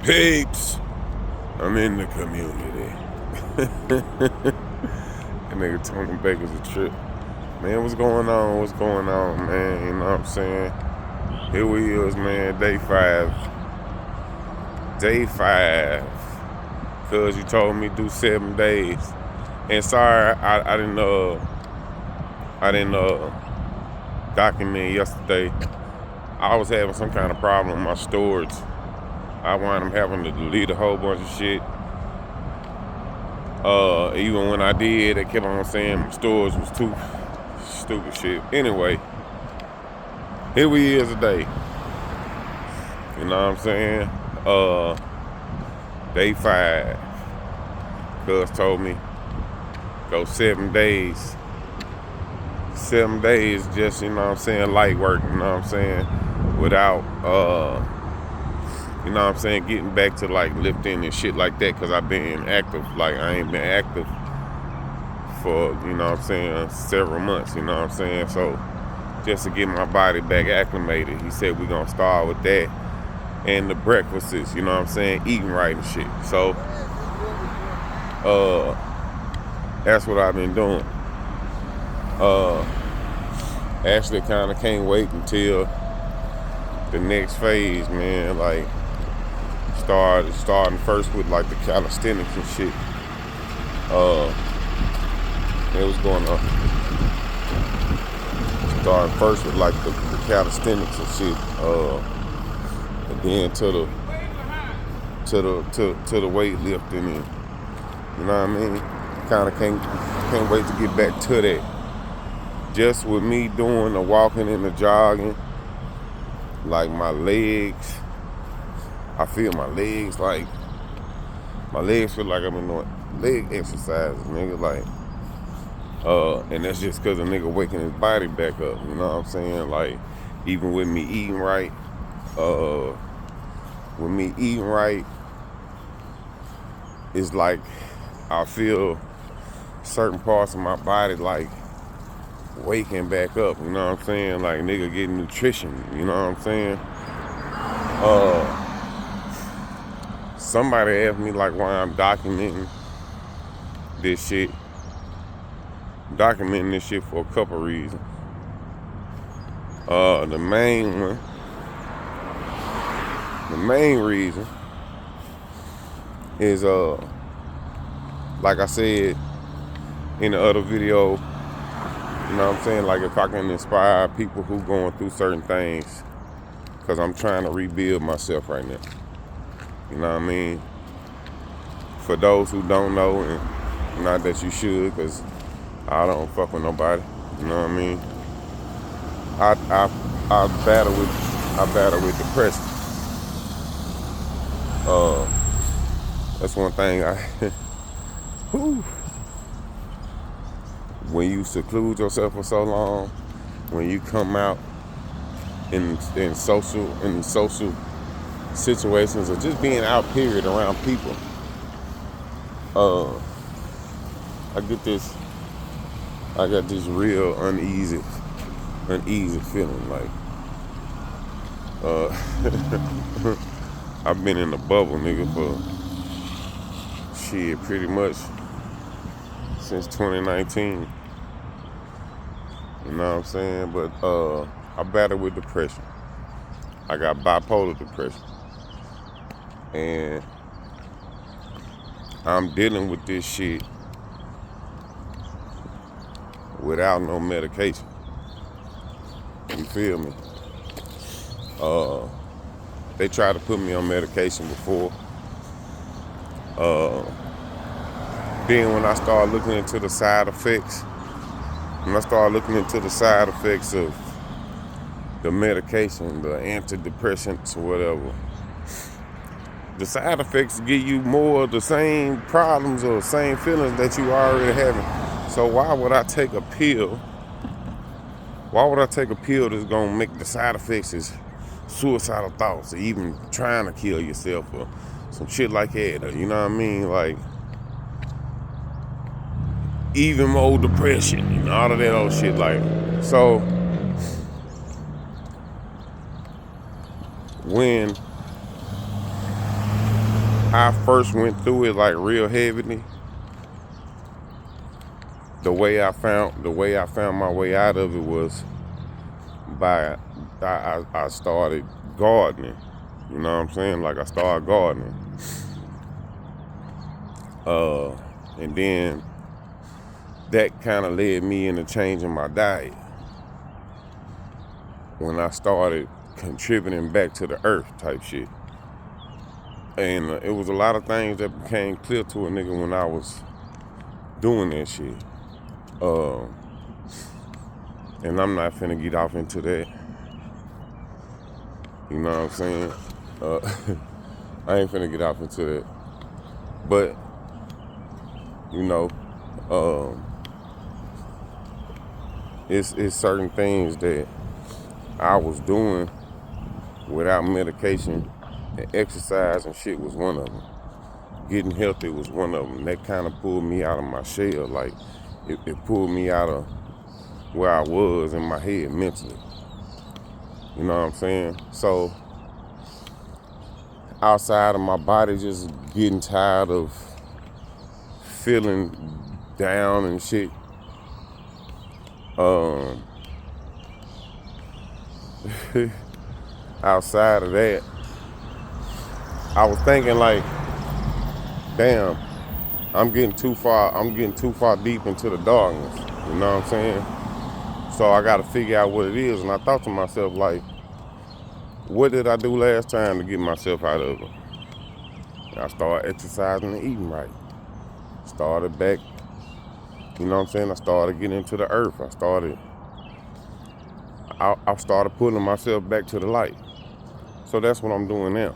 Peeps, I'm in the community. That nigga Tony Baker's a trip. Man, what's going on? What's going on, man? You know what I'm saying? Here we is, man, day 5. Day 5. Cause you told me do 7 days. And sorry, I didn't document yesterday. I was having some kind of problem with my storage. I wound up having to delete a whole bunch of shit. Even when I did, they kept on saying my storage was too stupid shit. Anyway, here we is today. You know what I'm saying? Day 5. Cuz told me go 7 days. 7 days just, you know what I'm saying, light work, you know what I'm saying? Without you know what I'm saying, getting back to like lifting and shit like that, because I've been active. Like I ain't been active for, you know what I'm saying, several months, you know what I'm saying? So just to get my body back acclimated, he said we're gonna start with that and the breakfasts, you know what I'm saying, eating right and shit. So that's what I've been doing. Actually kind of can't wait until the next phase, man. Like starting first with like the calisthenics and shit. It was going to start first with like the calisthenics and shit. And then to the weightlifting, and you know what I mean. Kind of can't wait to get back to that. Just with me doing the walking and the jogging, like my legs, I feel my legs feel like I'm doing leg exercises, nigga. Like, and that's just because a nigga waking his body back up. You know what I'm saying? Like, even with me eating right, it's like I feel certain parts of my body like waking back up, you know what I'm saying? Like nigga getting nutrition, you know what I'm saying? Somebody asked me like why I'm documenting this shit. Documenting this shit for a couple reasons. The main reason is like I said in the other video, you know what I'm saying? Like if I can inspire people who going through certain things, because I'm trying to rebuild myself right now. You know what I mean? For those who don't know, and not that you should, because I don't fuck with nobody. You know what I mean? I battle with depression. That's one thing when you seclude yourself for so long, when you come out in social situations, or just being out period around people, I got this real uneasy feeling. Like I've been in the bubble, nigga, for shit pretty much since 2019. You know what I'm saying? But I battle with depression. I got bipolar depression. And I'm dealing with this shit without no medication. You feel me? They tried to put me on medication before. Then when I started looking into the side effects, of the medication, the antidepressants or whatever, the side effects give you more of the same problems or same feelings that you already having. So why would I take a pill? Why would I take a pill that's gonna make the side effects is suicidal thoughts, or even trying to kill yourself, or some shit like that? Or, you know what I mean? Like even more depression and all of that old shit. Like, so when I first went through it like real heavily. The way I found my way out of it was by I started gardening. You know what I'm saying? Like I started gardening. And then that kind of led me into changing my diet when I started contributing back to the earth type shit. And it was a lot of things that became clear to a nigga when I was doing that shit. And I'm not finna get off into that. You know what I'm saying? I ain't finna get off into that. But, you know, it's certain things that I was doing without medication, and exercise and shit was one of them. Getting healthy was one of them. That kind of pulled me out of my shell. Like, it pulled me out of where I was in my head mentally. You know what I'm saying? So, outside of my body just getting tired of feeling down and shit, outside of that, I was thinking like, damn, I'm getting too far deep into the darkness. You know what I'm saying? So I gotta figure out what it is. And I thought to myself, like, what did I do last time to get myself out of it? And I started exercising and eating right. Started back, you know what I'm saying? I started getting into the earth. I started pulling myself back to the light. So that's what I'm doing now.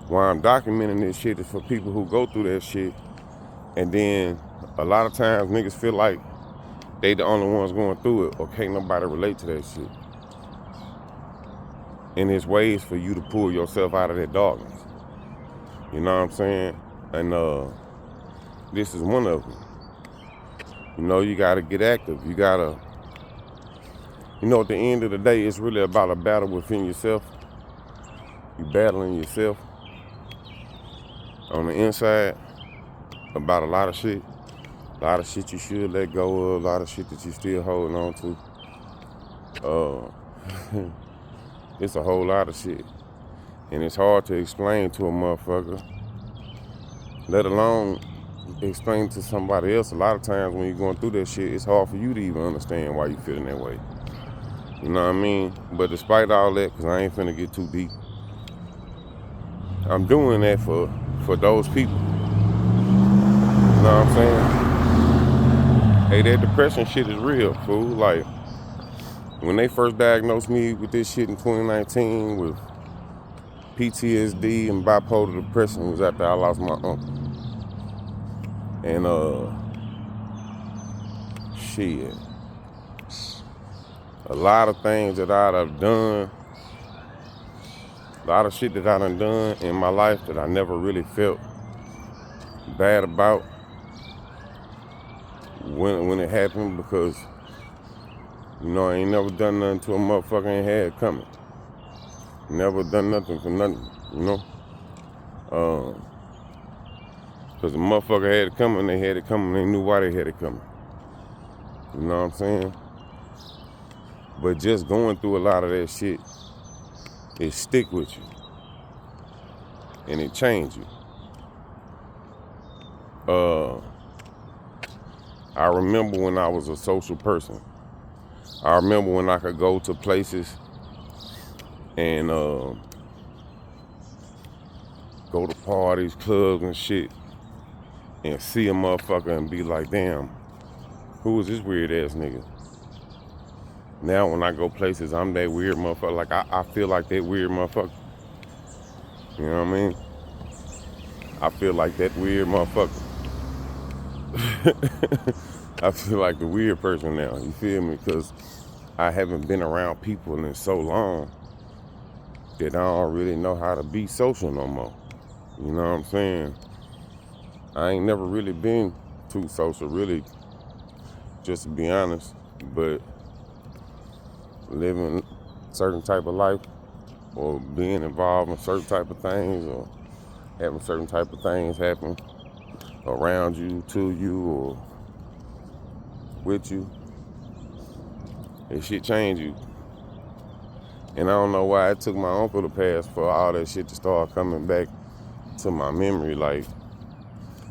Why I'm documenting this shit is for people who go through that shit. And then a lot of times niggas feel like they the only ones going through it, or can't nobody relate to that shit. And there's ways for you to pull yourself out of that darkness. You know what I'm saying? And this is one of them. You know, you gotta get active. You gotta, you know, at the end of the day, it's really about a battle within yourself. You battling yourself on the inside about a lot of shit. A lot of shit you should let go of, a lot of shit that you still holding on to. It's a whole lot of shit. And it's hard to explain to a motherfucker, let alone explain to somebody else. A lot of times when you're going through that shit, it's hard for you to even understand why you feeling that way. You know what I mean? But despite all that, because I ain't finna get too deep, I'm doing that for those people. You know what I'm saying? Hey, that depression shit is real, fool. Like, when they first diagnosed me with this shit in 2019 with PTSD and bipolar depression, was after I lost my uncle. And shit, a lot of things that I'd have done, a lot of shit that I done done in my life that I never really felt bad about when it happened, because, you know, I ain't never done nothing to a motherfucker ain't had it coming. Never done nothing for nothing, you know? Because the motherfucker had it coming, they had it coming, they knew why they had it coming. You know what I'm saying? But just going through a lot of that shit, it stick with you. And it change you. I remember when I was a social person. I remember when I could go to places and go to parties, clubs and shit, and see a motherfucker and be like, damn, who is this weird ass nigga? Now when I go places, I'm that weird motherfucker. Like, I feel like that weird motherfucker. You know what I mean? I feel like that weird motherfucker. I feel like the weird person now, you feel me? Because I haven't been around people in so long that I don't really know how to be social no more. You know what I'm saying? I ain't never really been too social, really, just to be honest. But living a certain type of life, or being involved in certain type of things, or having certain type of things happen around you, to you, or with you, that shit change you. And I don't know why it took my uncle to pass for all that shit to start coming back to my memory, like,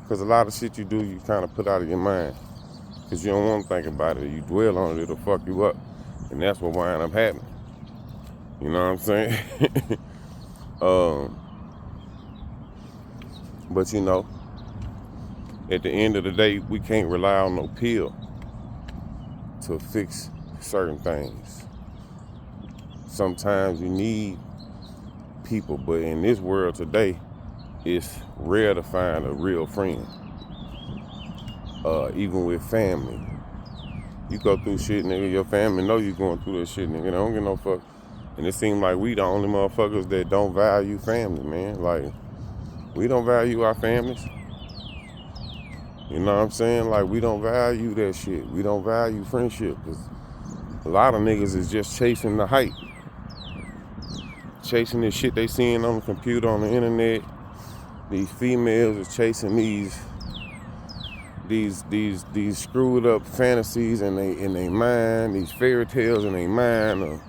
because a lot of shit you do, you kind of put out of your mind, because you don't want to think about it. You dwell on it, it'll fuck you up, and that's what wind up happening. You know what I'm saying? But you know, at the end of the day, we can't rely on no pill to fix certain things. Sometimes you need people, but in this world today, it's rare to find a real friend. Even with family. You go through shit, nigga, your family know you going through that shit, nigga. They don't give no fuck. And it seems like we the only motherfuckers that don't value family, man. Like, we don't value our families. You know what I'm saying? Like, we don't value that shit. We don't value friendship. Cause a lot of niggas is just chasing the hype. Chasing this shit they seeing on the computer, on the internet. These females is chasing these screwed up fantasies in they mind, these fairy tales in their mind of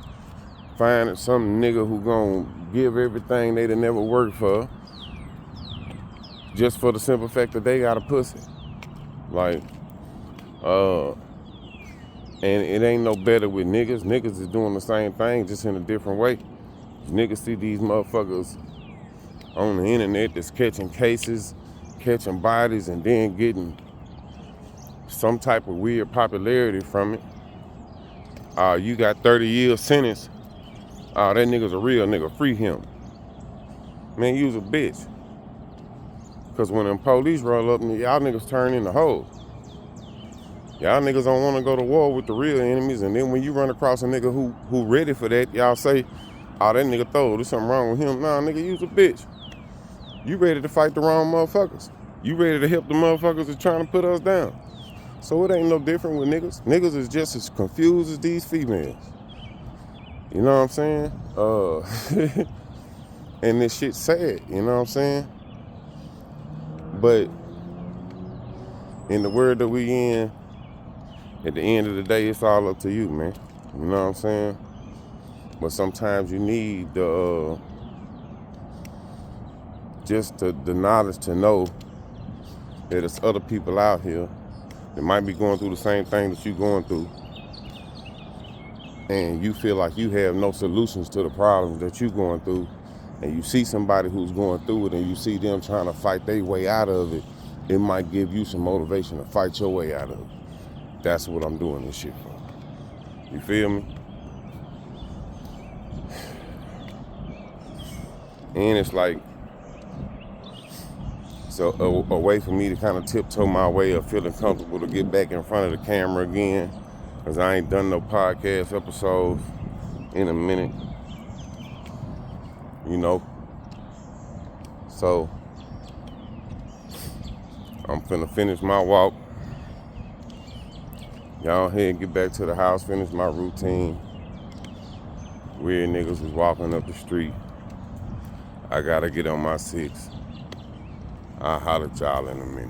finding some nigga who gonna give everything they done never worked for, just for the simple fact that they got a pussy. Like, and it ain't no better with niggas. Niggas is doing the same thing, just in a different way. Niggas see these motherfuckers on the internet that's catching cases, catching bodies, and then getting some type of weird popularity from it. You got 30 years sentence. That nigga's a real nigga. Free him. Man, you's a bitch. Because when them police roll up, y'all niggas turn into hoes. Y'all niggas don't want to go to war with the real enemies, and then when you run across a nigga who ready for that, y'all say, that nigga throw, there's something wrong with him. Nah, nigga, you's a bitch. You ready to fight the wrong motherfuckers. You ready to help the motherfuckers that's trying to put us down. So it ain't no different with niggas. Niggas is just as confused as these females. You know what I'm saying? And this shit's sad, you know what I'm saying? But in the world that we in, at the end of the day, it's all up to you, man. You know what I'm saying? But sometimes you need just the knowledge to know that there's other people out here that might be going through the same thing that you're going through, and you feel like you have no solutions to the problems that you're going through, and you see somebody who's going through it and you see them trying to fight their way out of it, it might give you some motivation to fight your way out of it. That's what I'm doing this shit for. You feel me? And it's like, so a way for me to kind of tiptoe my way of feeling comfortable to get back in front of the camera again, because I ain't done no podcast episodes in a minute, you know. So I'm finna finish my walk. Y'all ahead, get back to the house, finish my routine. Weird niggas was walking up the street. I gotta get on my 6. I'll holler at y'all in a minute.